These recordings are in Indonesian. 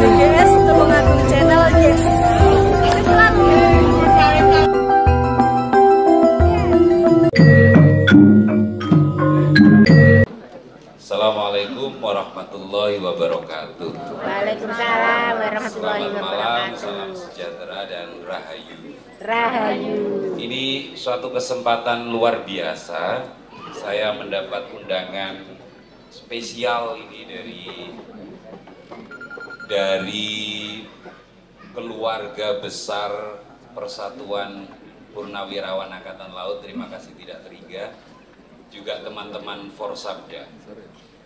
GS Temenggung Channel GS. Assalamualaikum warahmatullahi wabarakatuh. Waalaikumsalam warahmatullahi Selamat malam, wabarakatuh. salam sejahtera dan rahayu. Rahayu. Ini suatu kesempatan luar biasa. Saya mendapat undangan spesial ini dari keluarga besar Persatuan Purnawirawan Angkatan Laut. Terima kasih tidak terhingga. Juga teman-teman Forsabda.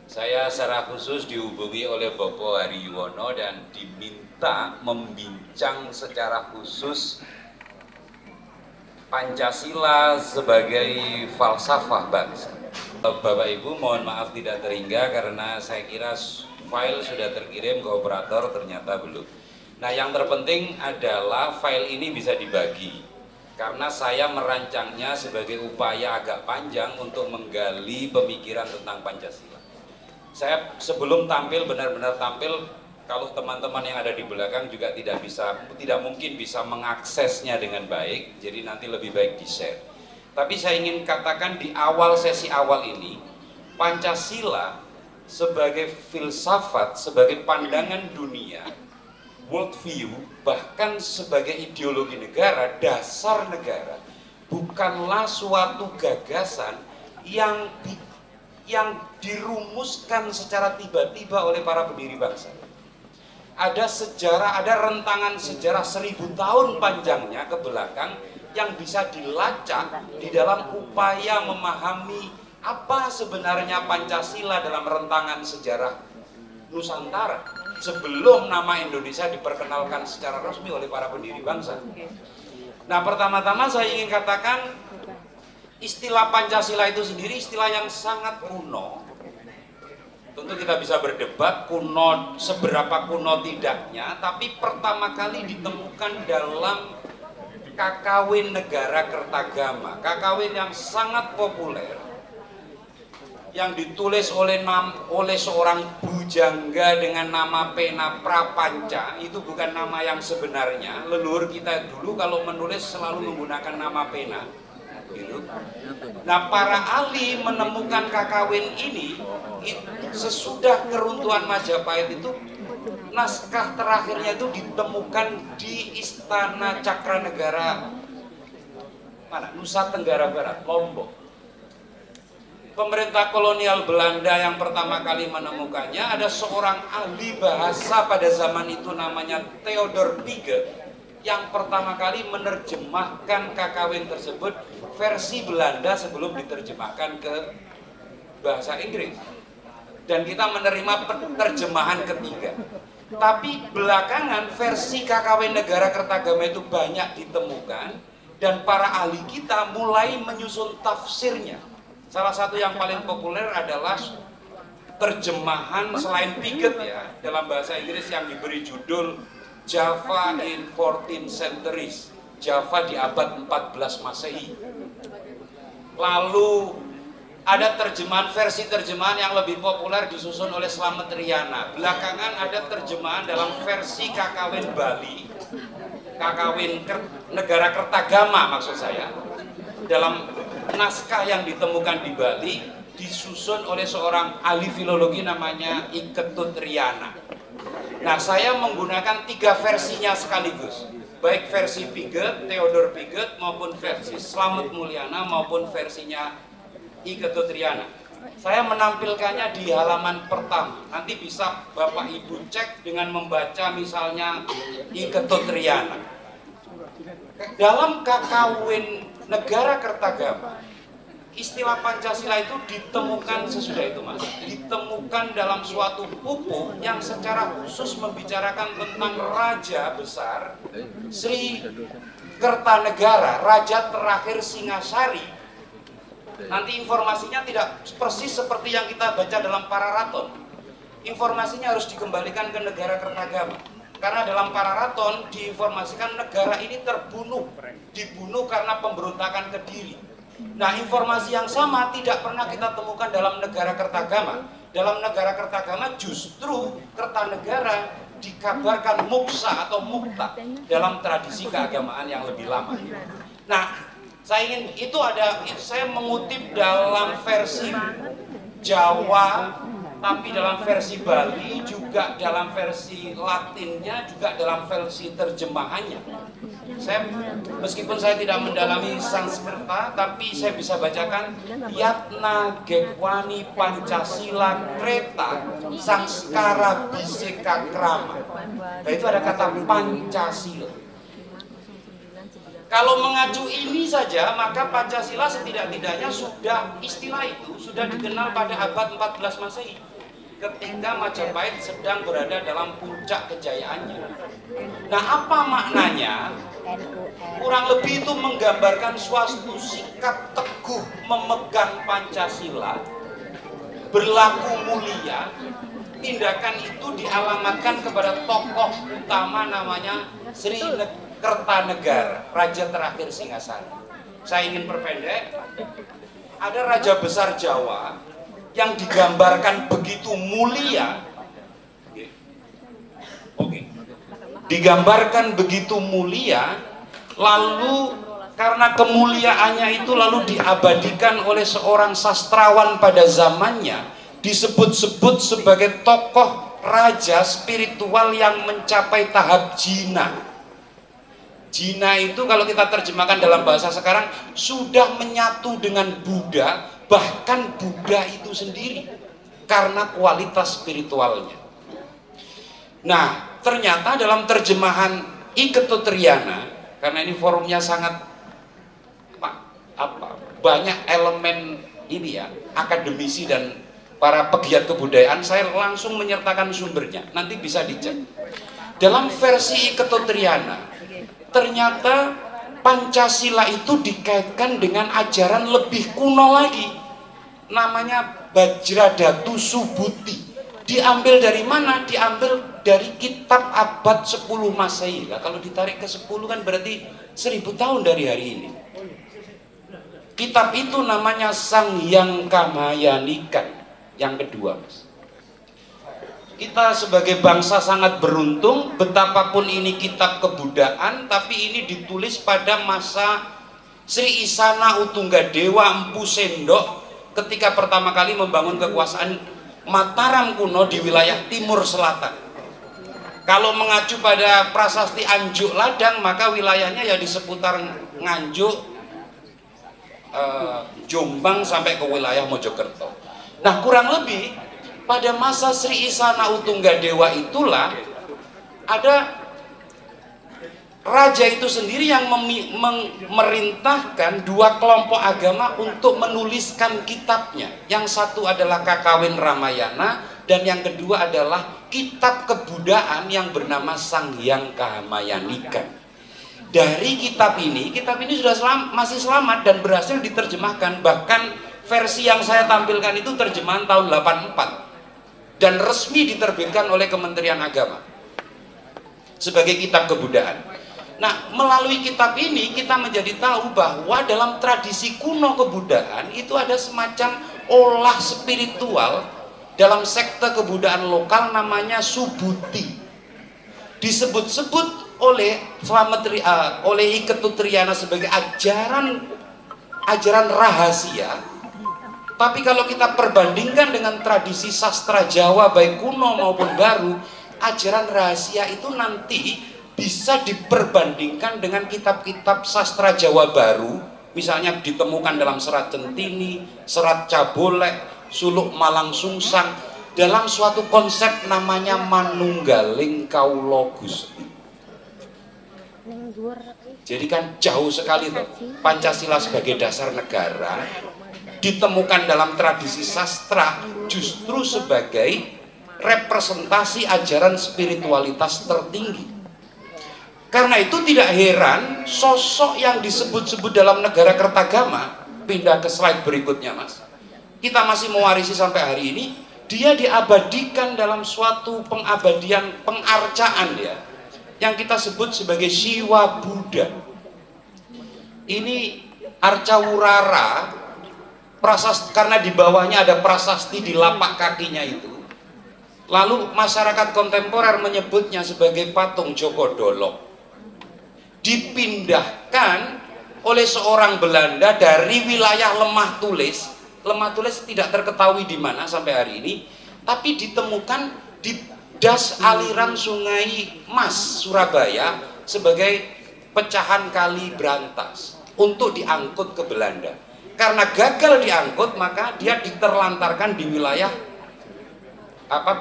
Saya secara khusus dihubungi oleh Bapak Hari Yuwono dan diminta membincang secara khusus Pancasila sebagai falsafah bangsa. Bapak Ibu mohon maaf tidak terhingga karena saya kira file sudah terkirim ke operator, ternyata belum. Nah, yang terpenting adalah file ini bisa dibagi karena saya merancangnya sebagai upaya agak panjang untuk menggali pemikiran tentang Pancasila. Saya sebelum tampil, benar-benar tampil, kalau teman-teman yang ada di belakang juga tidak mungkin bisa mengaksesnya dengan baik, jadi nanti lebih baik di-share. Tapi saya ingin katakan di awal sesi awal ini, Pancasila sebagai filsafat, sebagai pandangan dunia, world view, bahkan sebagai ideologi negara, dasar negara, bukanlah suatu gagasan yang dirumuskan secara tiba-tiba oleh para pendiri bangsa. Ada sejarah, ada rentangan sejarah 1000 tahun panjangnya ke belakang yang bisa dilacak di dalam upaya memahami apa sebenarnya Pancasila dalam rentangan sejarah Nusantara sebelum nama Indonesia diperkenalkan secara resmi oleh para pendiri bangsa. Nah, pertama-tama saya ingin katakan istilah Pancasila itu sendiri istilah yang sangat kuno. Tentu kita bisa berdebat kuno, seberapa kuno tidaknya, tapi pertama kali ditemukan dalam kakawin negara Kertagama, kakawin yang sangat populer, yang ditulis oleh seorang bujangga dengan nama Pena Prapanca. Itu bukan nama yang sebenarnya. Leluhur kita dulu kalau menulis selalu menggunakan nama pena. Gitu. Nah, para ahli menemukan kakawin ini sesudah keruntuhan Majapahit itu, naskah terakhirnya itu ditemukan di Istana Cakranegara mana? Nusa Tenggara Barat, Lombok. Pemerintah kolonial Belanda yang pertama kali menemukannya, ada seorang ahli bahasa pada zaman itu namanya Theodor Piget yang pertama kali menerjemahkan kakawin tersebut versi Belanda sebelum diterjemahkan ke bahasa Inggris. Dan kita menerima terjemahan ketiga. Tapi belakangan versi kakawin negara Kertagama itu banyak ditemukan dan para ahli kita mulai menyusun tafsirnya. Salah satu yang paling populer adalah terjemahan selain Piget ya dalam bahasa Inggris yang diberi judul Java in 14th Centuries, Java di abad 14 Masehi. Lalu ada versi terjemahan yang lebih populer disusun oleh Slamet Riyana. Belakangan ada terjemahan dalam versi kakawin Bali, kakawin negara Kertagama maksud saya. Dalam naskah yang ditemukan di Bali disusun oleh seorang ahli filologi namanya Iketut Riyana. Nah, saya menggunakan 3 versinya sekaligus, baik versi Piget, Theodor Piget, maupun versi Slamet Mulyana, maupun versinya Iketut Riyana. Saya menampilkannya di halaman pertama. Nanti bisa Bapak Ibu cek dengan membaca misalnya Iketut Riyana. Dalam kakawin negara Kertagama, istilah Pancasila itu ditemukan sesudah itu, Mas. Ditemukan dalam suatu buku yang secara khusus membicarakan tentang Raja Besar Sri Kertanegara, Raja terakhir Singasari. Nanti informasinya tidak persis seperti yang kita baca dalam Pararaton. Informasinya harus dikembalikan ke negara Kertagama. Karena dalam Pararaton diinformasikan negara ini dibunuh karena pemberontakan Kediri. Nah, informasi yang sama tidak pernah kita temukan dalam negara Kertagama. Dalam negara Kertagama justru Kertanegara dikabarkan muksa atau mukta dalam tradisi keagamaan yang lebih lama. Nah, saya mengutip dalam versi Jawa, tapi dalam versi Bali, juga dalam versi Latinnya, juga dalam versi terjemahannya. Meskipun saya tidak mendalami Sanskerta, tapi saya bisa bacakan Yatna Gekwani Pancasila Kreta Sangskara Biseka Krama. Nah, itu ada kata Pancasila. Kalau mengacu ini saja, maka Pancasila setidak-tidaknya istilah itu sudah dikenal pada abad 14 Masehi, ketika Majapahit sedang berada dalam puncak kejayaannya. Nah, apa maknanya? Kurang lebih itu menggambarkan suatu sikap teguh memegang Pancasila, berlaku mulia. Tindakan itu dialamatkan kepada tokoh utama namanya Sri Kertanegara, Raja terakhir Singasari. Saya ingin perpendek, ada Raja Besar Jawa yang digambarkan begitu mulia, digambarkan begitu mulia, lalu karena kemuliaannya itu lalu diabadikan oleh seorang sastrawan pada zamannya, disebut-sebut sebagai tokoh raja spiritual yang mencapai tahap jina. Jina itu kalau kita terjemahkan dalam bahasa sekarang sudah menyatu dengan Buddha, bahkan Buddha itu sendiri karena kualitas spiritualnya. Nah, ternyata dalam terjemahan Iketutriana, karena ini forumnya sangat banyak elemen ini ya, akademisi dan para pegiat kebudayaan, saya langsung menyertakan sumbernya, nanti bisa dicek. Dalam versi Iketutriana, ternyata Pancasila itu dikaitkan dengan ajaran lebih kuno lagi, namanya Bajradhatu Subhuti. Diambil dari mana? Diambil dari kitab abad 10 Masehi. Nah, kalau ditarik ke 10 kan berarti 1000 tahun dari hari ini. Kitab itu namanya Sanghyang Kamahayanikan yang kedua, Mas. Kita sebagai bangsa sangat beruntung, betapapun ini kitab kebudayaan, tapi ini ditulis pada masa Sri Isana Utunggadewa Empu Sendok ketika pertama kali membangun kekuasaan Mataram kuno di wilayah timur selatan. Kalau mengacu pada prasasti Anjuk Ladang, maka wilayahnya ya di seputar Nganjuk, Jombang sampai ke wilayah Mojokerto. Nah, kurang lebih pada masa Sri Isana Utunggadewa itulah ada raja itu sendiri yang memerintahkan dua kelompok agama untuk menuliskan kitabnya. Yang satu adalah Kakawin Ramayana dan yang kedua adalah kitab kebudayaan yang bernama Sanghyang Kamahayanikan. Dari kitab ini sudah masih selamat dan berhasil diterjemahkan. Bahkan versi yang saya tampilkan itu terjemahan tahun 84 dan resmi diterbitkan oleh Kementerian Agama sebagai kitab kebudayaan. Nah, melalui kitab ini kita menjadi tahu bahwa dalam tradisi kuno kebudayaan itu ada semacam olah spiritual dalam sekte kebudayaan lokal namanya Subhuti. Disebut-sebut oleh Iketutriana sebagai ajaran rahasia. Tapi kalau kita perbandingkan dengan tradisi sastra Jawa baik kuno maupun baru, ajaran rahasia itu nanti bisa diperbandingkan dengan kitab-kitab sastra Jawa baru, misalnya ditemukan dalam Serat Centini, Serat Cabolek, Suluk Malang Sungsang, dalam suatu konsep namanya Manunggaling Kaula Gusti. Jadi kan jauh sekali tuh Pancasila sebagai dasar negara ditemukan dalam tradisi sastra justru sebagai representasi ajaran spiritualitas tertinggi. Karena itu tidak heran sosok yang disebut-sebut dalam negara Kertagama, pindah ke slide berikutnya Mas, kita masih mewarisi sampai hari ini, dia diabadikan dalam suatu pengabadian pengarcaan ya, yang kita sebut sebagai Siwa Buddha. Ini Arcawurara, karena di bawahnya ada prasasti di lapak kakinya itu, Lalu masyarakat kontemporer menyebutnya sebagai patung Joko Dolok. Dipindahkan oleh seorang Belanda dari wilayah Lemah Tulis. Lemah Tulis tidak terketahui di mana sampai hari ini, tapi ditemukan di das aliran Sungai Mas, Surabaya, sebagai pecahan kali Brantas untuk diangkut ke Belanda. Karena gagal diangkut, maka dia diterlantarkan di wilayah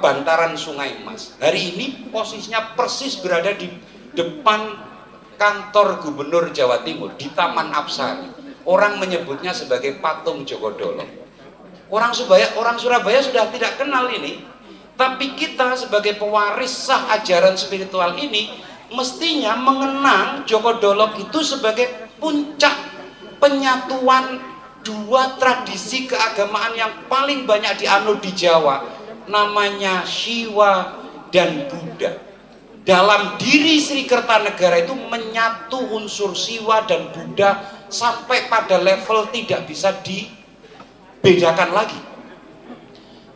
bantaran Sungai Mas. Hari ini posisinya persis berada di depan kantor Gubernur Jawa Timur di Taman Apsari. Orang menyebutnya sebagai patung Joko Dolok. Orang Surabaya sudah tidak kenal ini, tapi kita sebagai pewaris sah ajaran spiritual ini mestinya mengenang Joko Dolok itu sebagai puncak penyatuan dua tradisi keagamaan yang paling banyak dianut di Jawa, namanya Siwa dan Buddha. Dalam diri Sri Kertanegara itu menyatu unsur Siwa dan Buddha sampai pada level tidak bisa dibedakan lagi.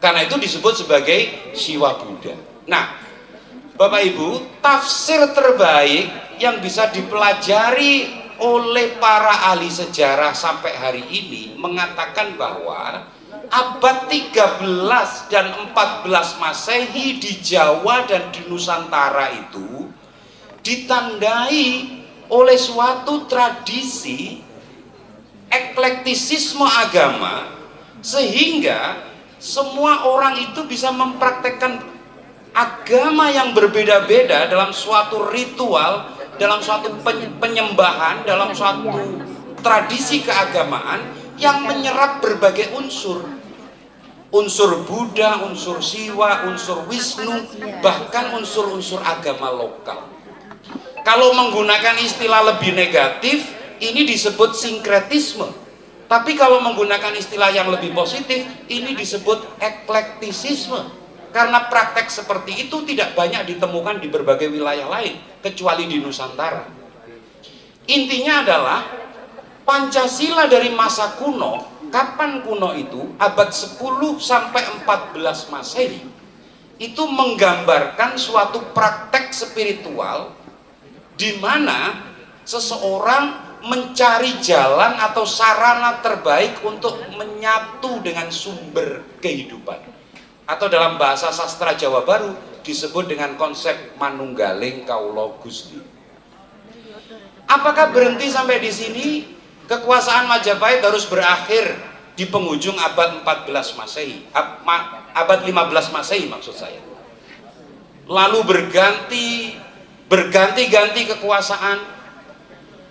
Karena itu disebut sebagai Siwa Buddha. Nah, Bapak Ibu, tafsir terbaik yang bisa dipelajari oleh para ahli sejarah sampai hari ini mengatakan bahwa abad 13 dan 14 Masehi di Jawa dan di Nusantara itu ditandai oleh suatu tradisi eklektisisme agama, sehingga semua orang itu bisa mempraktekkan agama yang berbeda-beda dalam suatu ritual, dalam suatu penyembahan, dalam suatu tradisi keagamaan yang menyerap berbagai unsur Buddha, unsur Siwa, unsur Wisnu, bahkan unsur-unsur agama lokal. Kalau menggunakan istilah lebih negatif, ini disebut sinkretisme. Tapi kalau menggunakan istilah yang lebih positif, ini disebut eklektisisme. Karena praktek seperti itu tidak banyak ditemukan di berbagai wilayah lain, kecuali di Nusantara. Intinya adalah Pancasila dari masa kuno. Kapan kuno itu? Abad 10 sampai 14 Masehi. Itu menggambarkan suatu praktek spiritual di mana seseorang mencari jalan atau sarana terbaik untuk menyatu dengan sumber kehidupan. Atau dalam bahasa sastra Jawa Baru disebut dengan konsep manunggaling kaula Gusti. Apakah berhenti sampai di sini? Kekuasaan Majapahit harus berakhir di penghujung abad 14 Masehi, abad 15 Masehi maksud saya. Lalu berganti-ganti kekuasaan.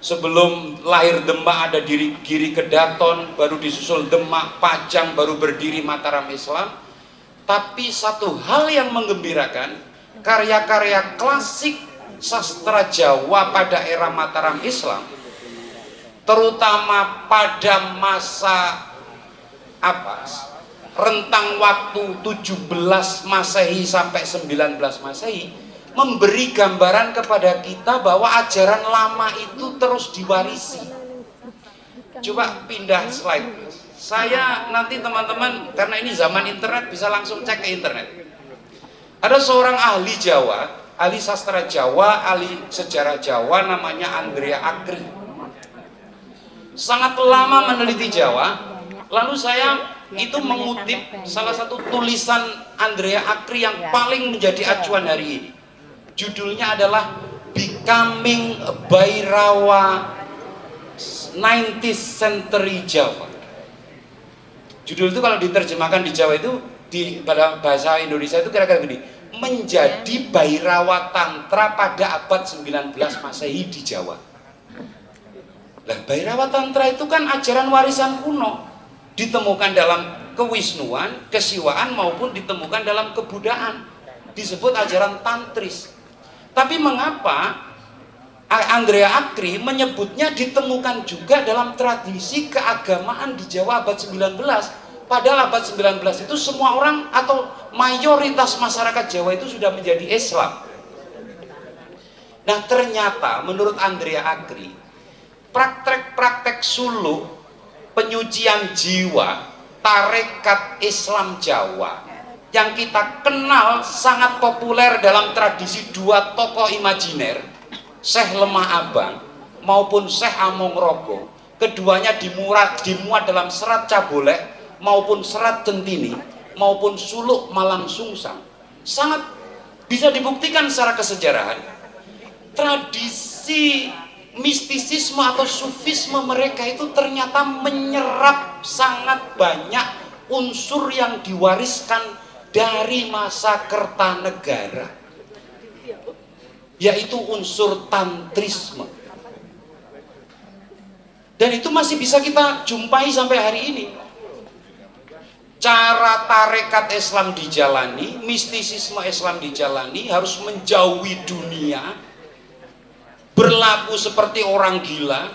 Sebelum lahir Demak ada Giri Kedaton, baru disusul Demak, Pajang, baru berdiri Mataram Islam. Tapi satu hal yang menggembirakan, karya-karya klasik sastra Jawa pada era Mataram Islam, terutama pada masa rentang waktu 17 Masehi sampai 19 Masehi, memberi gambaran kepada kita bahwa ajaran lama itu terus diwarisi. Coba pindah slide, please. Saya nanti teman-teman, karena ini zaman internet, bisa langsung cek ke internet. Ada seorang ahli Jawa, ahli sastra Jawa, ahli sejarah Jawa, namanya Andrea Akri. Sangat lama meneliti Jawa. Lalu saya itu mengutip salah satu tulisan Andrea Akri yang paling menjadi acuan hari ini. Judulnya adalah Becoming Bhairawa 19th Century Java. Judul itu kalau diterjemahkan di Jawa itu, pada bahasa Indonesia itu kira-kira gini: menjadi Bhairawa Tantra pada abad 19 Masehi di Jawa. Nah, Bhairawa Tantra itu kan ajaran warisan kuno, ditemukan dalam kewisnuan, kesiwaan, maupun ditemukan dalam kebudayaan, disebut ajaran tantris. Tapi mengapa Andrea Akri menyebutnya ditemukan juga dalam tradisi keagamaan di Jawa abad 19? Padahal abad 19 itu semua orang atau mayoritas masyarakat Jawa itu sudah menjadi Islam. Nah, ternyata menurut Andrea Akri, praktek-praktek suluk, penyucian jiwa, tarekat Islam Jawa yang kita kenal sangat populer dalam tradisi dua tokoh imajiner, Syekh Lemah Abang maupun Syekh Amongrogo. Keduanya dimuat dalam serat Cabolek maupun serat Centini maupun Suluk Malang Sungsang. Sangat bisa dibuktikan secara kesejarahan tradisi mistisisme atau sufisme mereka itu ternyata menyerap sangat banyak unsur yang diwariskan dari masa Kertanegara, yaitu unsur tantrisme. Dan itu masih bisa kita jumpai sampai hari ini. Cara tarekat Islam dijalani, mistisisme Islam dijalani, harus menjauhi dunia, berlaku seperti orang gila,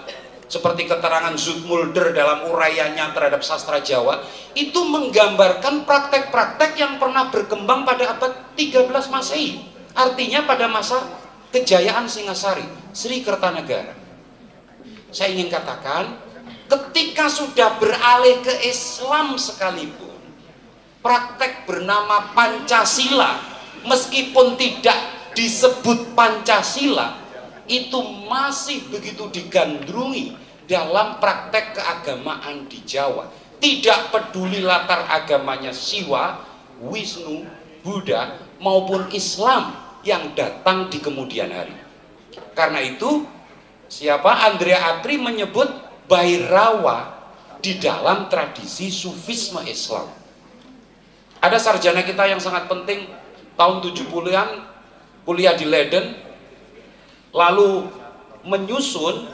seperti keterangan Zoetmulder dalam uraiannya terhadap sastra Jawa, itu menggambarkan praktek-praktek yang pernah berkembang pada abad 13 Masehi, artinya pada masa kejayaan Singasari, Sri Kertanegara. Saya ingin katakan, ketika sudah beralih ke Islam sekalipun, praktek bernama Pancasila, meskipun tidak disebut Pancasila, itu masih begitu digandrungi dalam praktek keagamaan di Jawa. Tidak peduli latar agamanya Siwa, Wisnu, Buddha maupun Islam yang datang di kemudian hari. Karena itu Andrea Atri menyebut Bhairawa di dalam tradisi sufisme Islam. Ada sarjana kita yang sangat penting tahun 70-an kuliah di Leiden, lalu menyusun,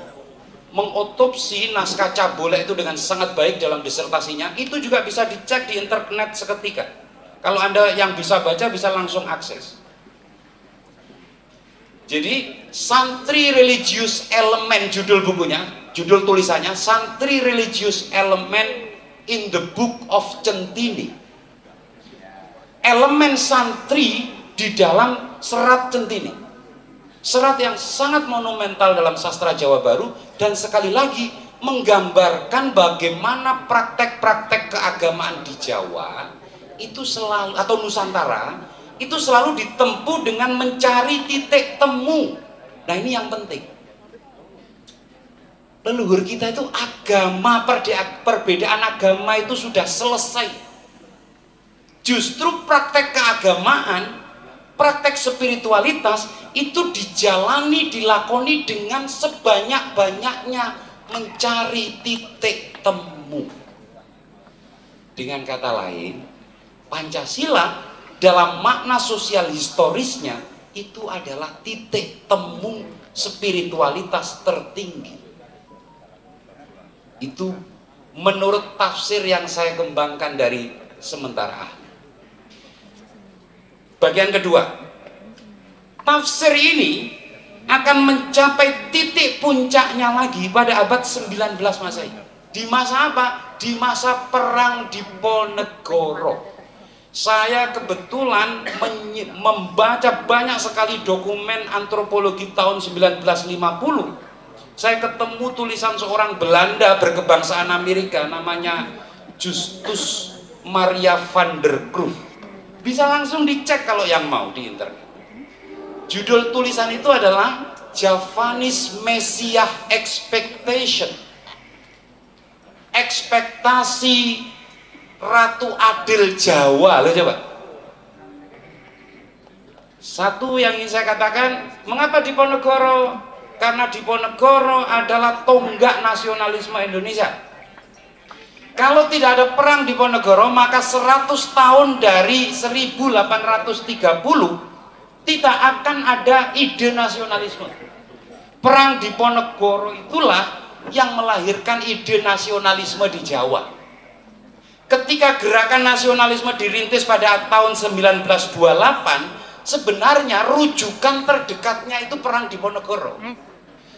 mengotopsi naskah Cabolek itu dengan sangat baik dalam disertasinya. Itu juga bisa dicek di internet seketika. Kalau Anda yang bisa baca bisa langsung akses. Jadi Santri Religious Element, judul bukunya, judul tulisannya Santri Religious Element in the Book of Centini. Elemen santri di dalam serat Centini. Serat yang sangat monumental dalam sastra Jawa Baru, dan sekali lagi menggambarkan bagaimana praktek-praktek keagamaan di Jawa itu selalu, atau Nusantara itu selalu ditempuh dengan mencari titik temu. Nah, ini yang penting. Leluhur kita itu agama, perbedaan agama itu sudah selesai. Justru praktek keagamaan, praktek spiritualitas itu dijalani, dilakoni dengan sebanyak-banyaknya mencari titik temu. Dengan kata lain, Pancasila dalam makna sosial historisnya itu adalah titik temu spiritualitas tertinggi. Itu menurut tafsir yang saya kembangkan dari sementara ahli. Bagian kedua, tafsir ini akan mencapai titik puncaknya lagi pada abad 19 Masehi. Di masa apa? Di masa perang Diponegoro. Saya kebetulan membaca banyak sekali dokumen antropologi tahun 1950. Saya ketemu tulisan seorang Belanda berkebangsaan Amerika, namanya Justus Maria van der Kroof. Bisa langsung dicek kalau yang mau di internet. Judul tulisan itu adalah Javanese Messiah Expectation. Ekspektasi Ratu Adil Jawa, loh coba. Satu yang ingin saya katakan, mengapa Diponegoro? Karena Diponegoro adalah tonggak nasionalisme Indonesia. Kalau tidak ada perang Diponegoro, maka 100 tahun dari 1830 tidak akan ada ide nasionalisme. Perang Diponegoro itulah yang melahirkan ide nasionalisme di Jawa. Ketika gerakan nasionalisme dirintis pada tahun 1928, sebenarnya rujukan terdekatnya itu perang Diponegoro.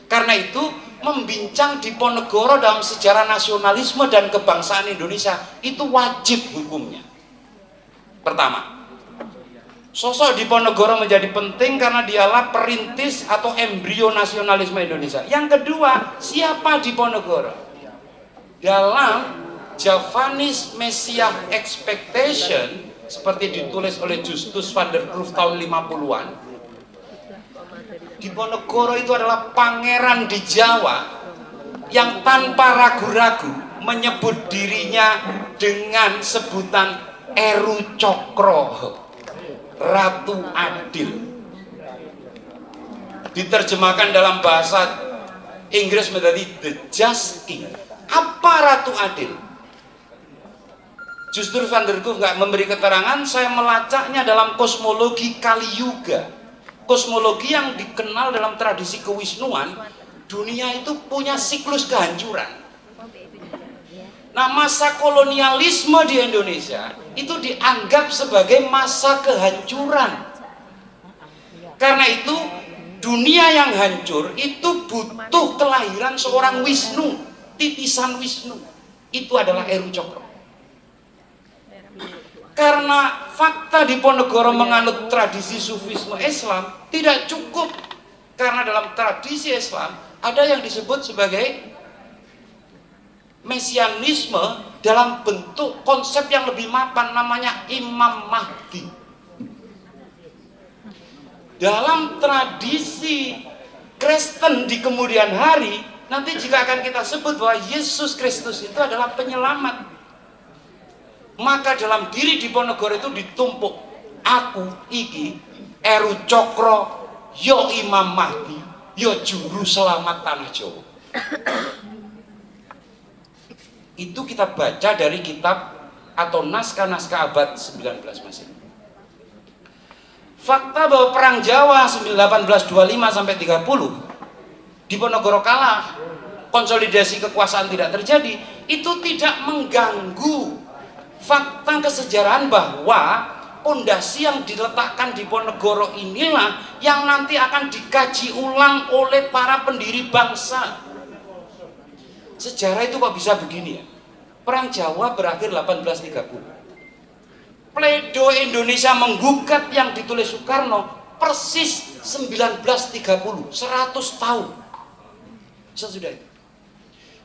Karena itu membincang Diponegoro dalam sejarah nasionalisme dan kebangsaan Indonesia itu wajib hukumnya. Pertama, sosok Diponegoro menjadi penting karena dialah perintis atau embrio nasionalisme Indonesia. Yang kedua, siapa Diponegoro? Dalam Javanese Messiah Expectation seperti ditulis oleh Justus van der Kroof tahun 50-an. Diponegoro itu adalah pangeran di Jawa yang tanpa ragu-ragu menyebut dirinya dengan sebutan Eru Cokro, Ratu Adil. Diterjemahkan dalam bahasa Inggris menjadi The Just King. Apa Ratu Adil? Justru Van der Kroof nggak memberi keterangan. Saya melacaknya dalam kosmologi Kali Yuga, kosmologi yang dikenal dalam tradisi kewisnuan. Dunia itu punya siklus kehancuran. Nah, masa kolonialisme di Indonesia itu dianggap sebagai masa kehancuran. Karena itu dunia yang hancur itu butuh kelahiran seorang Wisnu, titisan Wisnu. Itu adalah Eru Cokro. Karena fakta Diponegoro menganut tradisi sufisme Islam tidak cukup. Karena dalam tradisi Islam ada yang disebut sebagai mesianisme dalam bentuk konsep yang lebih mapan, namanya Imam Mahdi. Dalam tradisi Kristen di kemudian hari, nanti jika akan kita sebut bahwa Yesus Kristus itu adalah penyelamat, maka dalam diri Diponegoro itu ditumpuk aku iki Eru Cokro, yo Imam Mahdi, yo juru selamat tanah Jawa. Itu kita baca dari kitab atau naskah-naskah abad 19 Masehi. Fakta bahwa perang Jawa 1825 sampai 30 Diponegoro kalah, konsolidasi kekuasaan tidak terjadi, itu tidak mengganggu fakta kesejarahan bahwa pondasi yang diletakkan Diponegoro inilah yang nanti akan dikaji ulang oleh para pendiri bangsa. Sejarah itu kok bisa begini ya? Perang Jawa berakhir 1830. Pleido Indonesia menggugat yang ditulis Soekarno persis 1930, 100 tahun sesudah itu.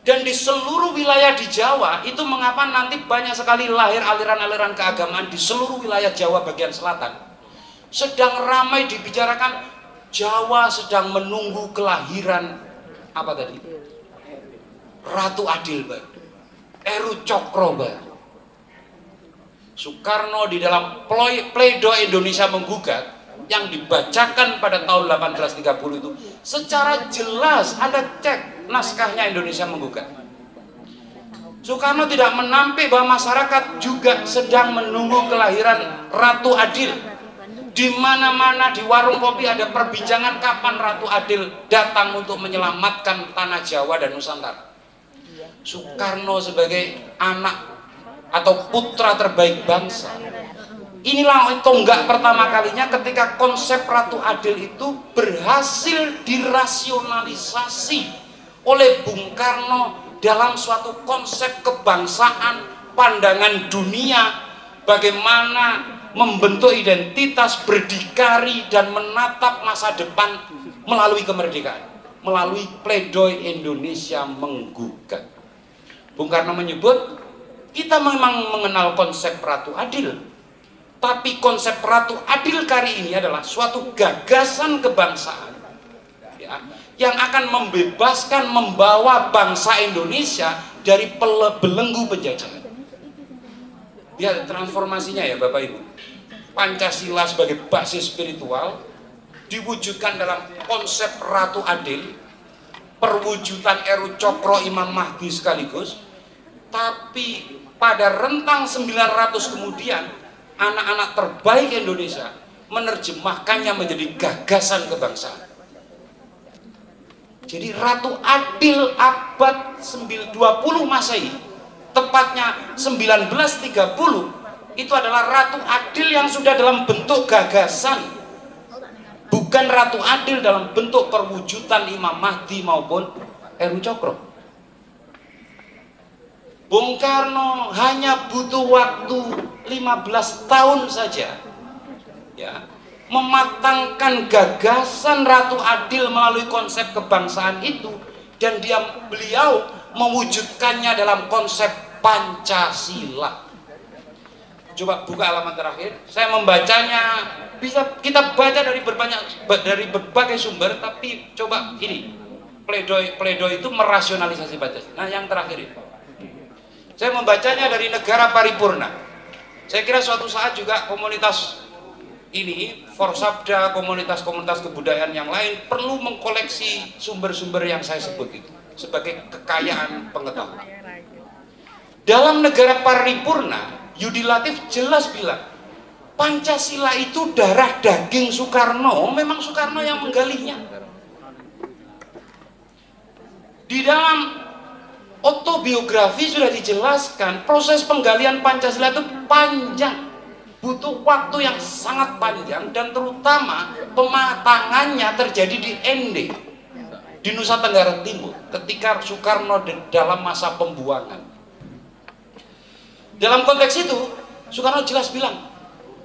Dan di seluruh wilayah di Jawa itu mengapa nanti banyak sekali lahir aliran-aliran keagamaan di seluruh wilayah Jawa bagian selatan. Sedang ramai dibicarakan Jawa sedang menunggu kelahiran apa tadi? Ratu Adil baru, Eru Cokro baru. Soekarno di dalam Pleido Indonesia menggugat yang dibacakan pada tahun 1830 itu secara jelas, Anda cek naskahnya Indonesia menggugat. Soekarno tidak menampik bahwa masyarakat juga sedang menunggu kelahiran Ratu Adil. Di mana-mana di warung kopi ada perbincangan kapan Ratu Adil datang untuk menyelamatkan tanah Jawa dan Nusantara. Soekarno sebagai anak atau putra terbaik bangsa, inilah tonggak pertama kalinya ketika konsep Ratu Adil itu berhasil dirasionalisasi oleh Bung Karno dalam suatu konsep kebangsaan, pandangan dunia, bagaimana membentuk identitas, berdikari dan menatap masa depan melalui kemerdekaan, melalui Pleidoy Indonesia menggugat. Bung Karno menyebut, kita memang mengenal konsep Ratu Adil, tapi konsep Ratu Adil kali ini adalah suatu gagasan kebangsaan ya, yang akan membebaskan, membawa bangsa Indonesia dari belenggu penjajahan. Lihat transformasinya ya Bapak Ibu. Pancasila sebagai basis spiritual diwujudkan dalam konsep Ratu Adil, perwujudan Eru Cokro Imam Mahdi sekaligus. Tapi pada rentang 900 kemudian anak-anak terbaik Indonesia menerjemahkannya menjadi gagasan kebangsaan. Jadi Ratu Adil abad 20 Masehi, tepatnya 1930, itu adalah Ratu Adil yang sudah dalam bentuk gagasan, bukan Ratu Adil dalam bentuk perwujudan Imam Mahdi maupun Eru Cokro. Bung Karno hanya butuh waktu 15 tahun saja ya, mematangkan gagasan Ratu Adil melalui konsep kebangsaan itu, dan beliau mewujudkannya dalam konsep Pancasila. Coba buka halaman terakhir. Saya membacanya, bisa kita baca dari berbagai sumber, tapi coba ini, pledoi itu merasionalisasi Pancasila. Nah, yang terakhir ini, saya membacanya dari negara paripurna. Saya kira suatu saat juga komunitas ini, Forsabda, komunitas-komunitas kebudayaan yang lain perlu mengkoleksi sumber-sumber yang saya sebut itu sebagai kekayaan pengetahuan. Dalam negara paripurna, Yudi Latif jelas bilang Pancasila itu darah daging Soekarno, memang Soekarno yang menggalinya. Di dalam autobiografi sudah dijelaskan proses penggalian Pancasila itu panjang, butuh waktu yang sangat panjang, dan terutama pematangannya terjadi di ND, di Nusa Tenggara Timur, ketika Soekarno dalam masa pembuangan. Dalam konteks itu, Soekarno jelas bilang,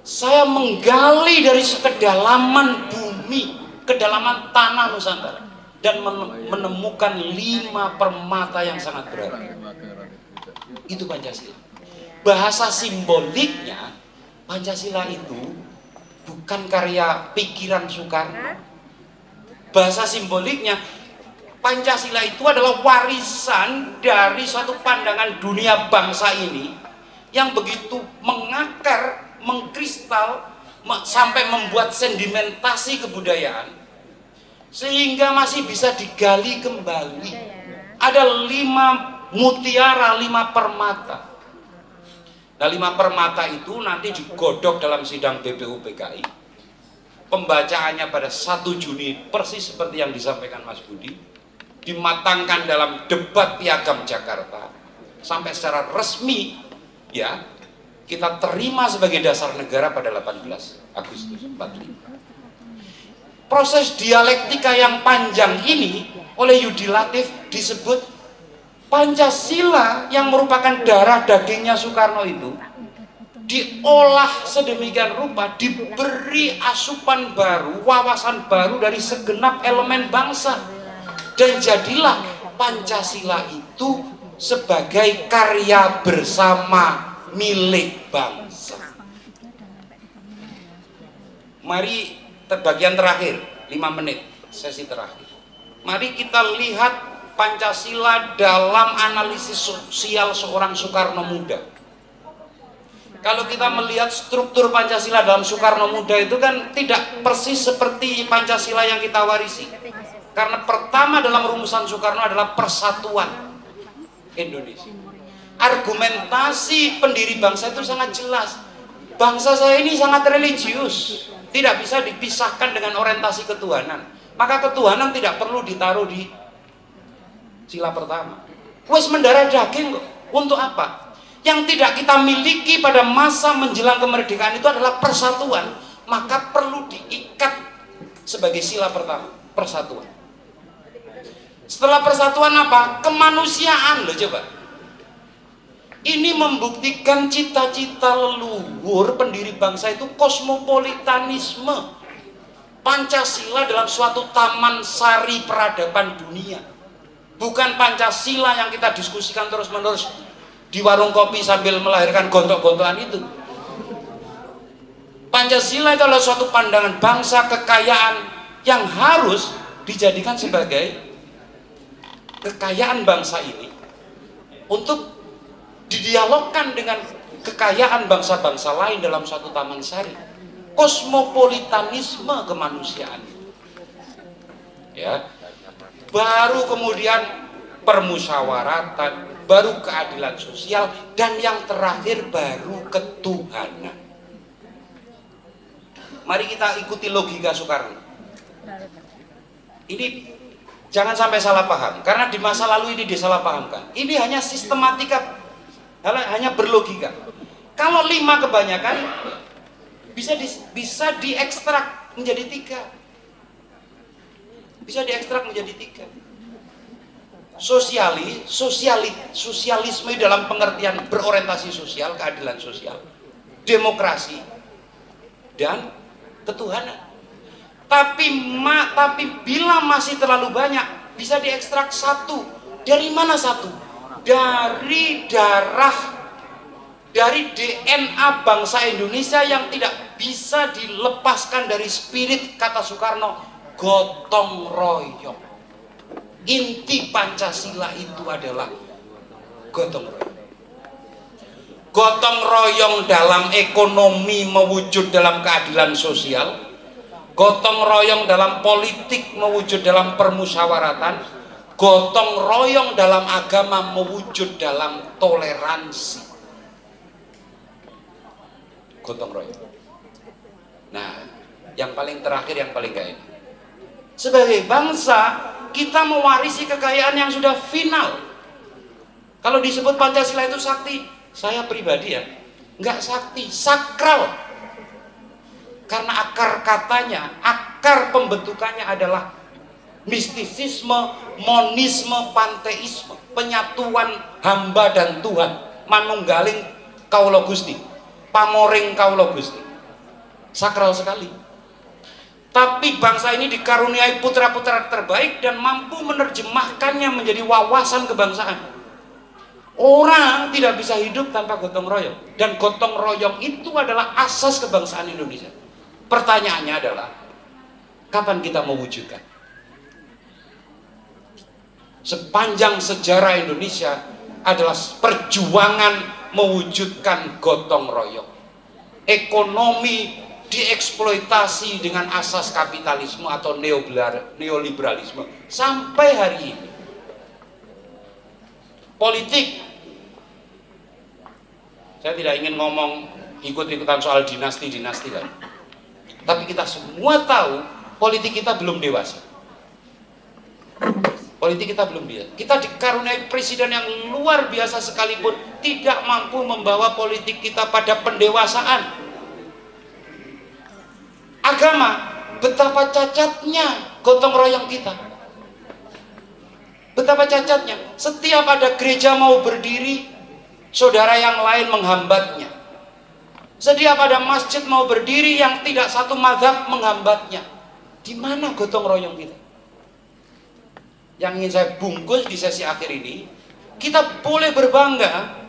saya menggali dari kedalaman bumi, kedalaman tanah Nusantara, dan menemukan 5 permata yang sangat berharga. Itu Pancasila. Bahasa simboliknya, Pancasila itu bukan karya pikiran Soekarno. Bahasa simboliknya, Pancasila itu adalah warisan dari suatu pandangan dunia bangsa ini yang begitu mengakar, mengkristal, sampai membuat sedimentasi kebudayaan, sehingga masih bisa digali kembali. Ada 5 mutiara, 5 permata. Nah, 5 permata itu nanti digodok dalam sidang BPUPKI. Pembacaannya pada 1 Juni, persis seperti yang disampaikan Mas Budi, dimatangkan dalam debat piagam Jakarta, sampai secara resmi ya kita terima sebagai dasar negara pada 18 Agustus 45. Proses dialektika yang panjang ini oleh Yudi Latif disebut Pancasila, yang merupakan darah dagingnya Soekarno itu diolah sedemikian rupa, diberi asupan baru, wawasan baru dari segenap elemen bangsa, dan jadilah Pancasila itu sebagai karya bersama milik bangsa. Mari bagian terakhir, 5 menit sesi terakhir. Mari kita lihat Pancasila dalam analisis sosial seorang Soekarno muda. Kalau kita melihat struktur Pancasila dalam Soekarno muda itu kan tidak persis seperti Pancasila yang kita warisi. Karena pertama dalam rumusan Soekarno adalah persatuan Indonesia. Argumentasi pendiri bangsa itu sangat jelas. Bangsa saya ini sangat religius, tidak bisa dipisahkan dengan orientasi ketuhanan. Maka ketuhanan tidak perlu ditaruh di sila pertama. Wes mendarah daging kok. Untuk apa? Yang tidak kita miliki pada masa menjelang kemerdekaan itu adalah persatuan. Maka perlu diikat sebagai sila pertama, persatuan. Setelah persatuan apa? Kemanusiaan loh, coba. Ini membuktikan cita-cita leluhur pendiri bangsa itu kosmopolitanisme. Pancasila dalam suatu taman sari peradaban dunia. Bukan Pancasila yang kita diskusikan terus-menerus di warung kopi sambil melahirkan gontok-gontokan itu. Pancasila itu adalah suatu pandangan bangsa, kekayaan yang harus dijadikan sebagai kekayaan bangsa ini untuk didialogkan dengan kekayaan bangsa-bangsa lain dalam suatu taman sari. Kosmopolitanisme kemanusiaan. Ya. Baru kemudian permusyawaratan, baru keadilan sosial, dan yang terakhir baru ketuhanan. Mari kita ikuti logika Soekarno. Ini jangan sampai salah paham, karena di masa lalu ini disalahpahamkan. Ini hanya sistematika, hanya berlogika. Kalau 5 kebanyakan bisa diekstrak menjadi 3. Bisa diekstrak menjadi 3. Sosialisme dalam pengertian berorientasi sosial, keadilan sosial, demokrasi, dan ketuhanan. Tapi bila masih terlalu banyak, bisa diekstrak 1. Dari mana 1? Dari darah dari DNA bangsa Indonesia yang tidak bisa dilepaskan dari spirit kata Soekarno, gotong royong. Inti Pancasila itu adalah gotong royong. Gotong royong dalam ekonomi mewujud dalam keadilan sosial, gotong royong dalam politik mewujud dalam permusyawaratan, gotong royong dalam agama mewujud dalam toleransi. Gotong royong. Nah, yang paling terakhir, yang paling gak ini, sebagai bangsa kita mewarisi kekayaan yang sudah final. Kalau disebut Pancasila itu sakti, saya pribadi ya nggak sakti, sakral. Karena akar katanya, akar pembentukannya adalah mistisisme, monisme, panteisme, penyatuan hamba dan Tuhan, manunggaling kaula Gusti, pamoring kaula Gusti. Sakral sekali. Tapi bangsa ini dikaruniai putra-putra terbaik dan mampu menerjemahkannya menjadi wawasan kebangsaan. Orang tidak bisa hidup tanpa gotong royong, dan gotong royong itu adalah asas kebangsaan Indonesia. Pertanyaannya adalah, kapan kita mewujudkan? Sepanjang sejarah Indonesia adalah perjuangan mewujudkan gotong royong. Ekonomi dieksploitasi dengan asas kapitalisme atau neoliberalisme sampai hari ini. Politik, saya tidak ingin ngomong ikut-ikutan soal dinasti-dinasti kan. Tapi kita semua tahu politik kita belum dewasa. Politik kita belum biasa. Kita dikaruniai presiden yang luar biasa sekalipun tidak mampu membawa politik kita pada pendewasaan. Agama, betapa cacatnya gotong royong kita. Betapa cacatnya. Setiap ada gereja mau berdiri, saudara yang lain menghambatnya. Setiap ada masjid mau berdiri, yang tidak satu mazhab menghambatnya. Di mana gotong royong kita? Yang ingin saya bungkus di sesi akhir ini, kita boleh berbangga,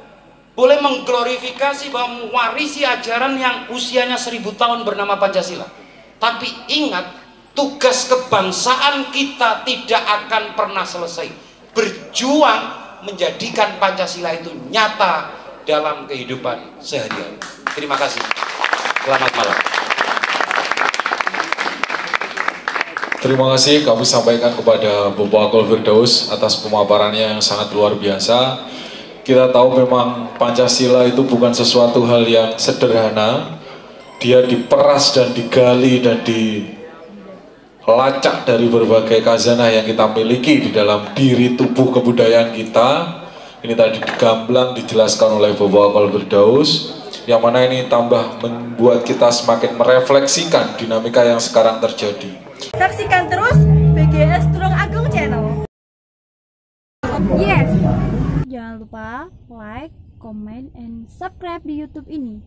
boleh mengglorifikasi bahwa mewarisi ajaran yang usianya 1000 tahun bernama Pancasila. Tapi ingat, tugas kebangsaan kita tidak akan pernah selesai. Berjuang menjadikan Pancasila itu nyata dalam kehidupan sehari-hari. Terima kasih. Selamat malam. Terima kasih kami sampaikan kepada Bapak Akul Firdaus atas pemaparannya yang sangat luar biasa. Kita tahu memang Pancasila itu bukan sesuatu hal yang sederhana. Dia diperas dan digali dan dilacak dari berbagai khazanah yang kita miliki di dalam diri tubuh kebudayaan kita. Ini tadi digamblang dijelaskan oleh Bapak Akul Firdaus, yang mana ini tambah membuat kita semakin merefleksikan dinamika yang sekarang terjadi. Saksikan terus BGS Tulung Agung Channel. Yes. Jangan lupa like, comment, and subscribe di YouTube ini.